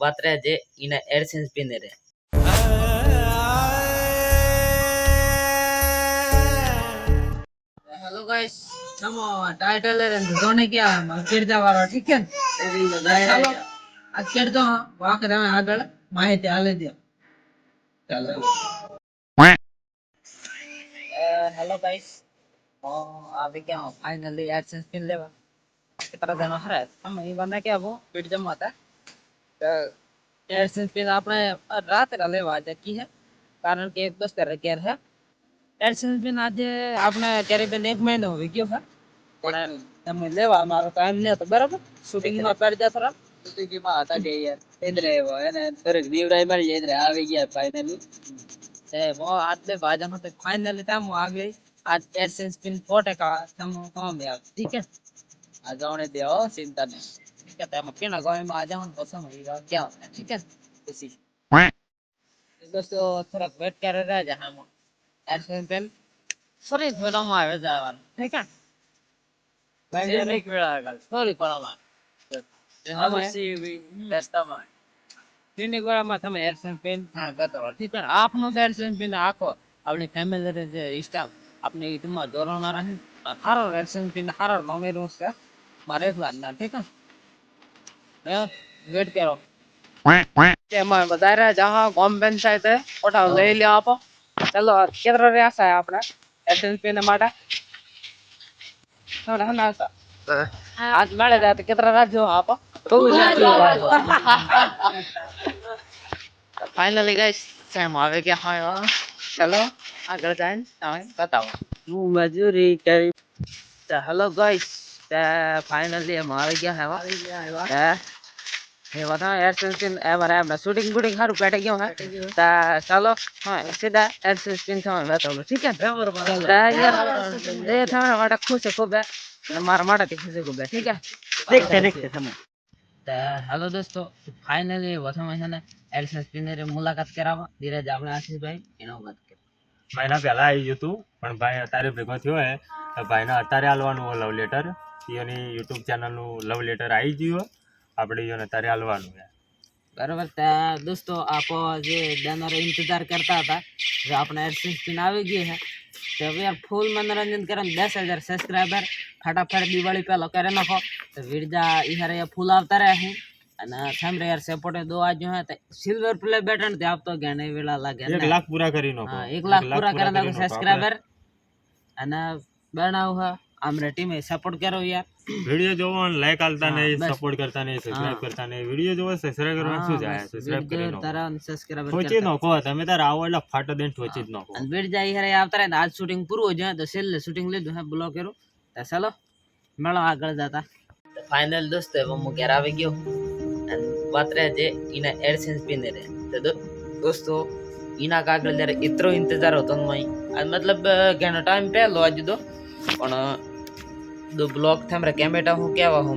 વાત રહે જે એના એડસેન્સ પીને રહે. हेलो गाइस हम टाइटल जोने क्या गिरजा वाला ठीक है चलो आज कर दो वाक रहा આગળ માહિતી આલે દે ચાલો हेलो गाइस अभी क्या फाइनली एडसेंस पिन लेवा तरह देना है हम ये बंदा क्या वो पीट जमाता है एडसेंस पिन આપણે રાતે લેવા છે કી है કારણ કે એક દોસ્ત કેર है એડસેન્સ પિન આજે આપણે કરીબન 1 મહિનો હોઈ ગયો છે પણ તમે લેવા મારો ટાઈમ ન હતો બરાબર શૂટિંગ માં પર જા થરા શૂટિંગ માં હતા કે યાર ઇધર આવ્યો એને ફરક દીવડાઈ મારી ઇધર આવી ગયા ફાઇનલી છે વો આટલે બાજનો તો ફાઇનલી તમ આવી आज एडसेंस पिन 100% तम काम यार ठीक है आ जाने दो चिंता नहीं ठीक है तम पिन लगाए में आ जाओ तो समझेगा क्या होता है ठीक है इसी दोस्तों थोड़ा वेट कर रहा है हम एडसेंस पिन सॉरी थोड़ा हम आवे जावन ठीक है भाई एक वेला आगल सॉरी पड़ावा हम सी बेस्ट ऑफ तीन गोळाમાં તમે એડસેન્સ પિન હા કરતો ઠીક છે આપનો એડસેન્સ પિન આખો આપણી ફેમિલી રે સ્ટાફ આપને ઇતમાં દોરાના રહે હારો એડસેન્સ પિન હારો નમેરું છે મારે વાના ઠીક છે વેટ કરો એમાં વધારે જહા ગોમ પંચાયત ઓટા લઈ લે આપો ચલો કેતરો રે આશા આપણે એડસેન્સ પિન માટે થોડા હના આજ મળે જાય તો કેતરા રાખજો આપો फाइनली गाइस सेम आवे क्या है चलो આગળ જઈને તમે બતાવો હું મજૂરી કરી તો હેલો ગાइस फाइनली हम આવી ગયા હે ये बता एडसेंस पिन एवर है शूटिंग बूटिंग हारू बैठ गयो है ता चलो हां सीधा एडसेंस पिन से बताओ ठीक है यार ये थारा वाटा खुश है खूब है मारा माटा के खुश है खूब ठीक है देखते समय हेलो दोस्तों फाइनली वसम है ने एडसेंस पिन रे मुलाकात करावा धीरज આપણે આશીષભાઈ એનો વાત કરે મહિના પહેલા આવી ગયું તું પણ ભાઈ અત્યારે ભેગો થયો હે તો ભાઈને અત્યારે આલવાનું લવ લેટર એની YouTube ચેનલ નું લવ લેટર આવી ગયું આપણે એને અત્યારે આલવાનું છે બરાબર તા दोस्तों आप જે દેનારો इंतजार करता था जो अपना एडसेंस पिन આવી ગઈ है तो अब यार फुल मनोरंजन करन 10000 सब्सक्राइबर फटाफट दिवाળી પહેલા કરે નાખો तो वीडियो इहारे फुल આવતા રહે है અને સામે યાર સપોર્ટ દો આજ જો है સિલ્વર પ્લે બટન તે આપતો ગણે વેલા લાગે 1 લાખ પૂરા કરી નાખો हां 1 लाख पूरा कर नाखो सब्सक्राइबर અને બનાવ है हमरे टीम सपोर्ट करो यार वीडियो જોવો લાઈક આલતા નહીં સપોર્ટ કરતા નહીં સબસ્ક્રાઇબ કરતા નહીં वीडियो જોવો સબસ્ક્રાઇબ કરવાનું શું જાય સબસ્ક્રાઇબ કરી નાખો તારા સબસ્ક્રાઇબર ઠોચી નાખો તમે તાર આવો એટલે ફાટો દેન ઠોચી જ નાખો અને બેડ જાય યાર આવતા રહે આજ શૂટિંગ પૂરું हो जाए तो सेल शूटिंग ले दो है ब्लॉग करो तो चलो મેળો આગળ જાતા તો ફાઇનલ દોસ્તો હવે હું ઘરે આવી ગયો અને વાત રહે જે એના એડસેન્સ પિન રે તો દોસ્તો એના કાગળ જ્યારે એટલો ઇંતજાર હતો ને આ મતલબ ઘણો ટાઈમ પહેલો આજ દો પણ दो ब्लॉग थे हमारे कैमेरा हूँ क्या हुआ हूँ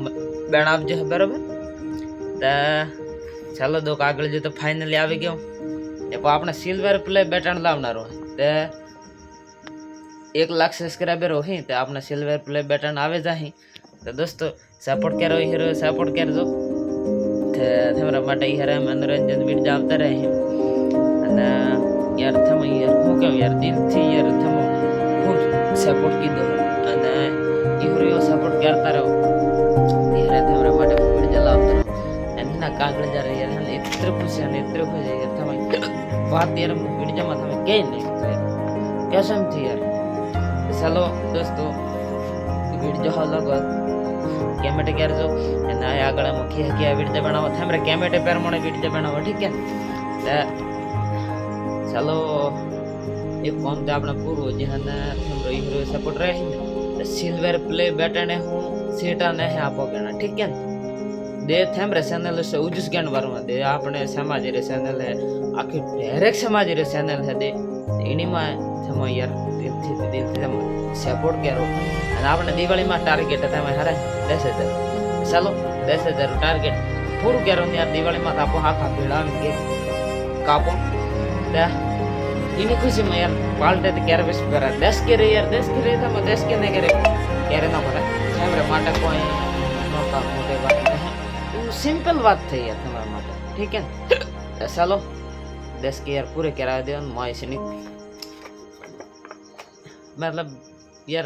बनाव जो है बराबर तो चलो दो कागल जो तो फाइनली आ गयो देखो आपने सिल्वर प्ले बटन लावना रो तो 1 लाख सब्सक्राइबर हो ही तो आपने सिल्वर प्ले बटन आवे जाही तो दोस्तों सपोर्ट करो हीरो सपोर्ट कर दो हमारा माटे हीरा मनोरंजन वीडियो आवता रहे અને यार थम यार હું કેમ यार દિલ થી यार थम ખૂબ સપોર્ટ કીધો અને ઈવરીઓ સપોર્ટ કરતા રહો ત્યારે તમારા માટે વિડિયો લાવતો એના કાગળ જરા યાર હને ઇત્ર ખુશ યાર તમે વાત યાર વિડિયો માં તમે કે નહીં कसम थी यार चलो दोस्तों वीडियो हालो गो कैमेटे कर जो एना આગળ મુખી કે વિડિયો બનાવો તમારે कैमेटे પર મને વિડિયો બનાવો ठीक है चलो एक काम तो अपना पूरो जहन हमरो हीरो सपोर्ट रहे सिल्वर प्ले बटन है हूँ सीटा ने है आपो गणा ठीक है दे थेम रे चैनल से उजस गण वरमा दे आपने समाज रे चैनल है आखिर डायरेक्ट समाज रे चैनल है दे इनी में थम यार दिल थम सपोर्ट करो અને આપણે દિવાળીમાં ટાર્ગેટ હતા અમે હારે 10000 ચાલો 10000 ટાર્ગેટ પૂરું કરો ને યાર દિવાળીમાં આપો આખા ભેળાવી કે કાપો દે इनी खुशी में यार पाल्टे तो क्या बेस करा 10 के रे यार 10 के रे था मैं 10 के नहीं करे क्या रे ना पड़ा हमरे माटा कोई नोटा मोटे बात नहीं वो सिंपल बात थी यार तुम्हारा माटा ठीक है तो चलो 10 के यार पूरे करा दे मैं इसने मतलब यार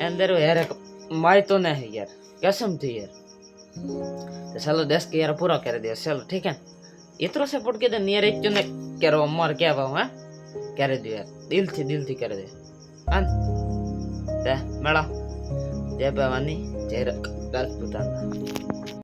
अंदर यार माय तो नहीं है यार कसम थी यार तो चलो 10 के यार पूरा कर दिया चलो ठीक है इतना सपोर्ट के नियर एक ने करो मार क्या भाव है कर दियो यार दिल थी कर दे अन ते मेड़ा जय भवानी जय राजपूताना